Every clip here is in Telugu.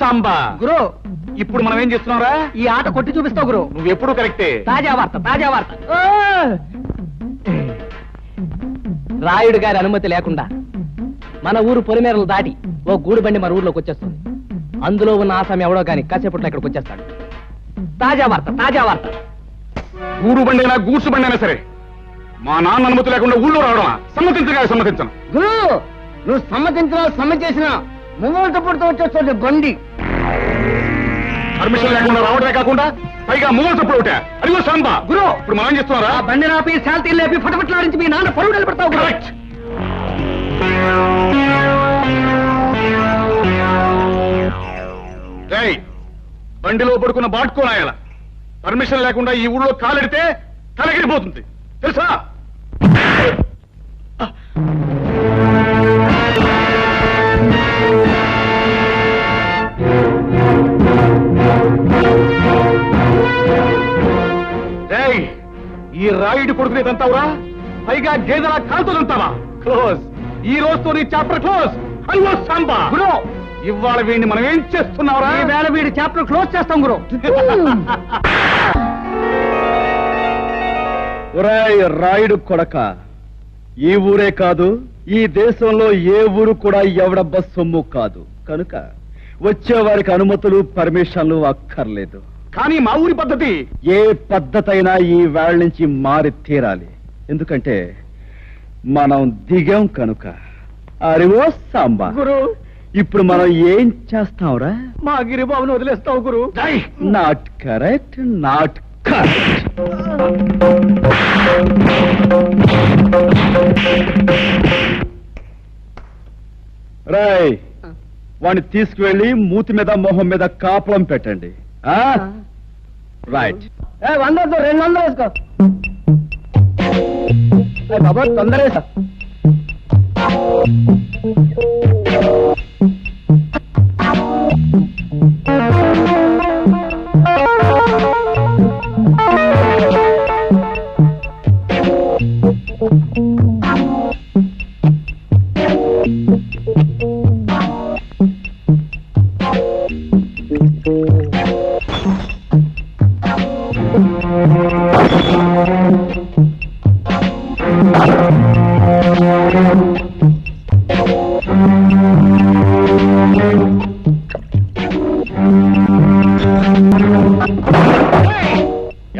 సాంబా గురు ఇప్పుడు మనం ఏం చేస్తున్నావురా? ఈ ఆట కొట్టి చూపిస్తావు గురు. నువ్వు ఎప్పుడు కరెక్టే. తాజా వార్త తాజా వార్త. రాయుడు గారి అనుమతి లేకుండా మన ఊరు పొలిమేరలు దాటి ఓ గూడు బండి మన ఊర్లోకి వచ్చేస్తుంది. అందులో ఉన్న ఆసామి ఎవడో గాని కాసేపట్లో ఇక్కడికి వచ్చేస్తాడు. తాజా వార్త తాజా వార్త. గూడు బండి అయినా గూడ్సు బండి అయినా సరే మా నాన్న అనుమతి లేకుండా ఊళ్ళో రావడం సమ్మతించను. గురు నువ్వు సమ్మతించినా సమ్మె చేసినా ముంగోళ్ళతో పుడుతూ వచ్చేస్తుంది బండి. పర్మిషన్ లేకుండా రావడమే కాకుండా పైగా మూగలు తప్పుడు ఒకటే. అదిగో సాంబా గురు ఇప్పుడు మనం ఏం చేస్తున్నారా? బండి నాపి శాంతి లేపి ఫటఫట్లాడించి మీ నాన్న పరువు నిలబెడతావు. కరెక్ట్. బండిలో పడుకున్న బాట్కోనాయాల పర్మిషన్ లేకుండా ఈ ఊళ్ళో కాలెడితే తలగిరిపోతుంది తెలుసా? ఈ రాయుడు కొడుకునేదంతావురా? పైగా గేదెలా కాలుతుంటావా? క్లోజ్. ఈ రోజుతో నీ చాప్టర్ క్లోజ్. అయ్యో సాంబా గురు ఇవాళ వీడిని మనం ఏం చేస్తున్నావురా? ఈ వేళ వీడి చాప్టర్ క్లోజ్ చేస్తాం గురు. ఒరేయ్ రాయుడు కొడక, ఈ ఊరే కాదు ఈ దేశంలో ఏ ఊరు కూడా ఎవడబ్బ సొమ్ము కాదు. కనుక వచ్చేవారికి అనుమతులు పర్మిషన్లు అక్కర్లేదు. కానీ మా ఊరి పద్ధతి ఏ పద్ధతి అయినా ఈ వేళ నుంచి మారి తీరాలి. ఎందుకంటే మనం దిగాం కనుక. అరివో సాంబా గురు ఇప్పుడు మనం ఏం చేస్తాంరా? మా గిరిబాబును వదిలేస్తావు గురు. Not correct not correct. Roy వాడిని తీసుకువెళ్ళి మూతి మీద మొహం మీద కాపలం పెట్టండి. రైట్. 100 200 వేసుకో బాబా తొందర వేసా.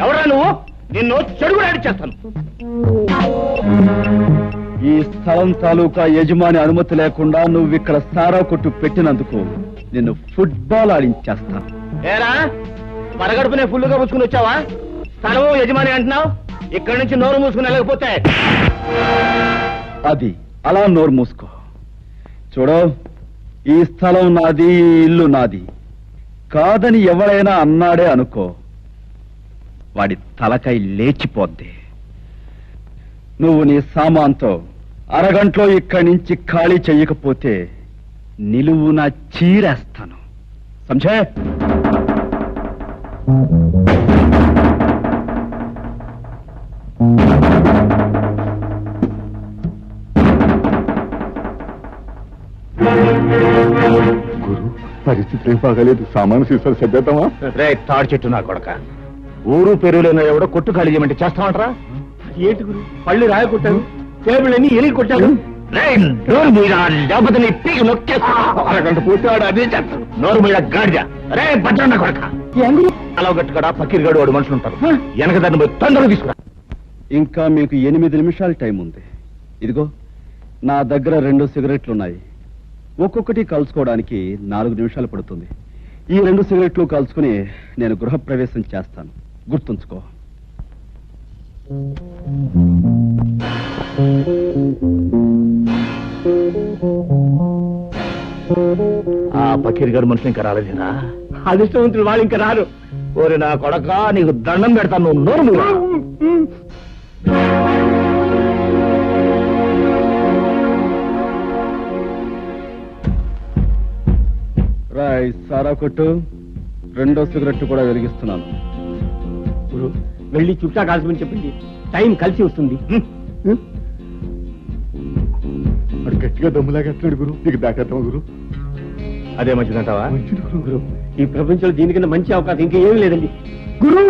ఎవరా నువ్వు? నిన్ను చెడుగు యాడ్ చేస్తాను. ఈ స్థలం తాలూకా యజమాని అనుమతి లేకుండా నువ్వు ఇక్కడ సారా కొట్టు పెట్టినందుకు నిన్ను ఫుట్బాల్ ఆడించేస్తాను. ఏరా పరగడుపునే ఫుల్లుగా పుచ్చుకుని వచ్చావా? స్థలము యజమాని అంటున్నావు. ఇక్కడి నుంచి నోరు మూసుకుని వెళ్ళకపోతే అది అలా నోరు మూసుకో. చూడు, ఈ స్థలం నాది, ఈ ఇల్లు నాది కాదని ఎవరైనా అన్నాడే అనుకో, వాడి తలకై లేచిపోద్ది. నువ్వు నీ సామాన్తో అరగంటలో ఇక్కడి నుంచి ఖాళీ చెయ్యకపోతే నిలువున చీరేస్తాను. సంజే? గురు పరిస్థితి ఏం బాగాలేదు. సామాను సీసాలు సర్దేద్దామా? రే తాడు చెట్టు నా కొడక, ఊరు పెరుగులేన ఎవడో కొట్టు ఖాళీ చేయమంటే చేస్తామంటారా? ఏంటి గురు పళ్ళు రాయ కొట్టాను, టేబుల్ అన్ని ఎలిగి కొట్టాను. అరగంట పూర్తివాడు అదే చేస్తాడు. నోరు మీద గాడిద. రే బట్ట కొడక, అలా గట్టుకడా పక్కిరిగాడు వాడు మనుషులు ఉంటారు. వెనక దాన్ని పోయి తొందరగా తీసుకురా. ఇంకా మీకు 8 నిమిషాల టైం ఉంది. ఇదిగో నా దగ్గర 2 సిగరెట్లున్నాయి. ఒక్కొక్కటి కలుసుకోవడానికి 4 నిమిషాలు పడుతుంది. ఈ 2 సిగరెట్లు కలుసుకుని నేను గృహప్రవేశం చేస్తాను. గుర్తుంచుకో. ఆ పకీర్ గారు మనుషులు ఇంకా రాలేదేనా? అదృష్టవంతులు వాళ్ళు ఇంకా రారు. ఓరి నా కొడక, నీకు దండం పెడతాను. నువ్వు నోరు మూయరా. రాయ్ సారా కొట్టు. 2వ సిగరెట్ కూడా వెలిగిస్తున్నాను. గురు వెళ్ళి చుట్టా కాల్చమని చెప్పింది. టైం కలిసి వస్తుంది. అడు గట్టిగా దమ్ములాగా ఎట్లాడు గురు. నీకు దాకేద్దాం గురు. అదే మంచిదంటావా? గురు ఈ ప్రపంచంలో దీనికన్నా మంచి అవకాశం ఇంకా ఏమీ లేదండి. గురు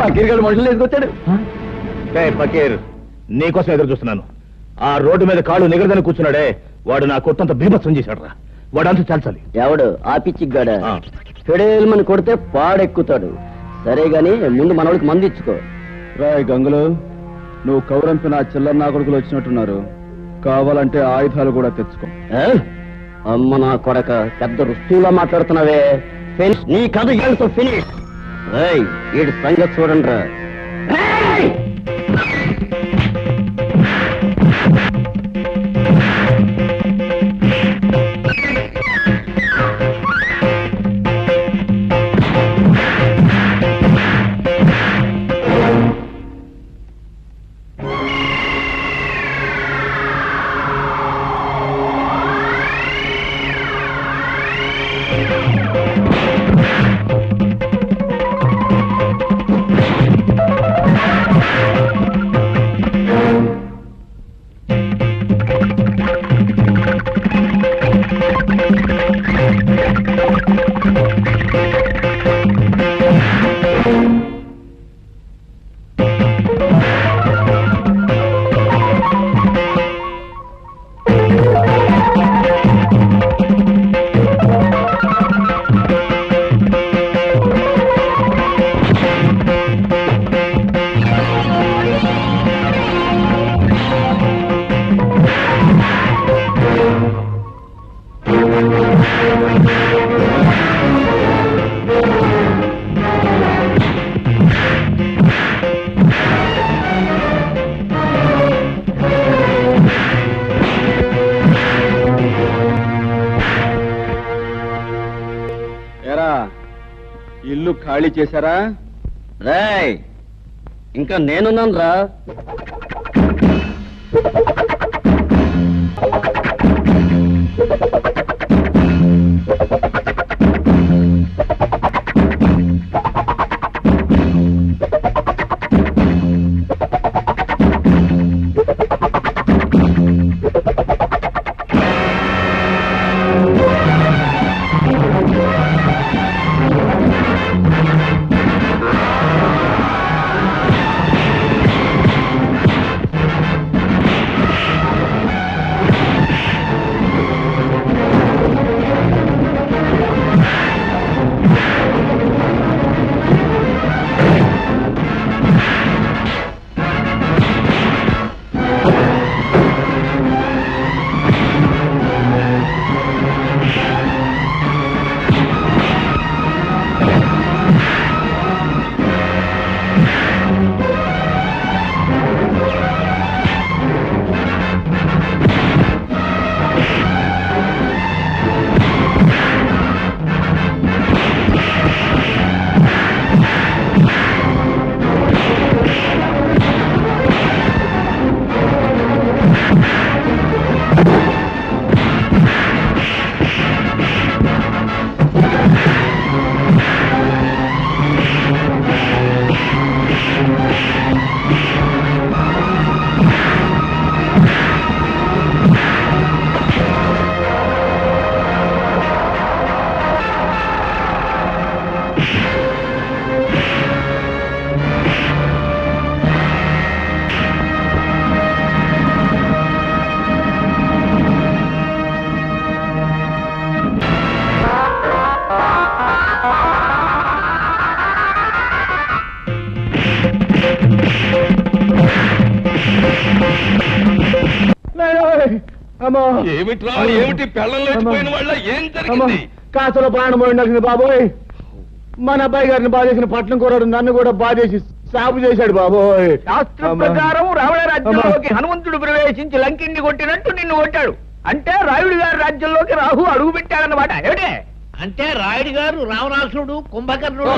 పకీర్ గారు మనుషులు వేసుకొచ్చాడు. పకీర్, నీకోసం ఎదురు చూస్తున్నాను. ఆ రోడ్డు మీద కాళ్ళు నిగరదని కూర్చున్నాడే, వాడు నా కొట్టంత బీభత్సం చేశాడు రా. వాడు అంతా చాల్చాలి. ఎవడు ఆ పిచ్చిగాడ ఆ. ఫెడేల్మని కొడితే పాడెక్కుతాడు. సరే గాని ముందు మనోడికి మంది ఇచ్చుకో. రాయ్ గంగులు, నువ్వు కౌరంపి నా చిల్లర నా కొడుకులు వచ్చినట్టున్నారు. కావాలంటే ఆయుధాలు కూడా తెచ్చుకో. ఏ? అమ్మ నా కొడక, పెద్ద రుస్తువులా మాట్లాడుతున్నావే. ఫినిష్ నీ కథ ఏళ్ళతో ఫినిష్. వీడి సంగతి చూడండి రా. ఏరా ఇల్లు ఖాళీ చేశారా? రేయ్ ఇంకా నేనున్నాను రా. ఏమిట్రా, ఏమిటి పెళ్ళం లేచిపోయిన వాళ్ళ ఏం జరిగింది? కాసులో ప్రాణం పోయింది బాబోయ్. మన అబ్బాయి గారిని బాధేసిన పట్నం కూరడు నన్ను కూడా బాధేసి సాగు చేశాడు బాబోయ్. శాస్త్రం ప్రకారం రావణ రాజ్యంలోకి హనుమంతుడు ప్రవేశించి లంకిని కొట్టినట్టు నిన్ను కొట్టాడు. అంటే రాయుడు గారి రాజ్యంలోకి రాహు అడుగు పెట్టాడన్నమాట. ఏమిటే అంటే రాయుడు గారు రావణాసుడు కుంభకర్ణుడు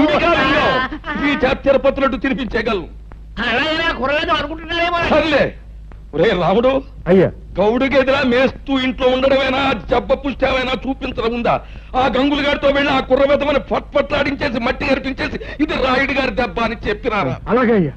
ఈ తిరుపతినట్టు తినిపించేయగలను. అలాగైనా కురలేదు అనుకుంటున్నారేమో. సర్లే. ఒరే రాముడు, అయ్యా గౌడుకి ఎదురా మేస్తూ ఇంట్లో ఉండడమేనా, జబ్బ పుష్టామైనా చూపించడం ఉందా? ఆ గంగులు గారితో వెళ్ళి ఆ కుర్రబెద్దమని పట్లాడించేసి మట్టి కనిపించేసి ఇది రాయుడు గారి దెబ్బ అని చెప్పినారా? అలాగే అయ్యా.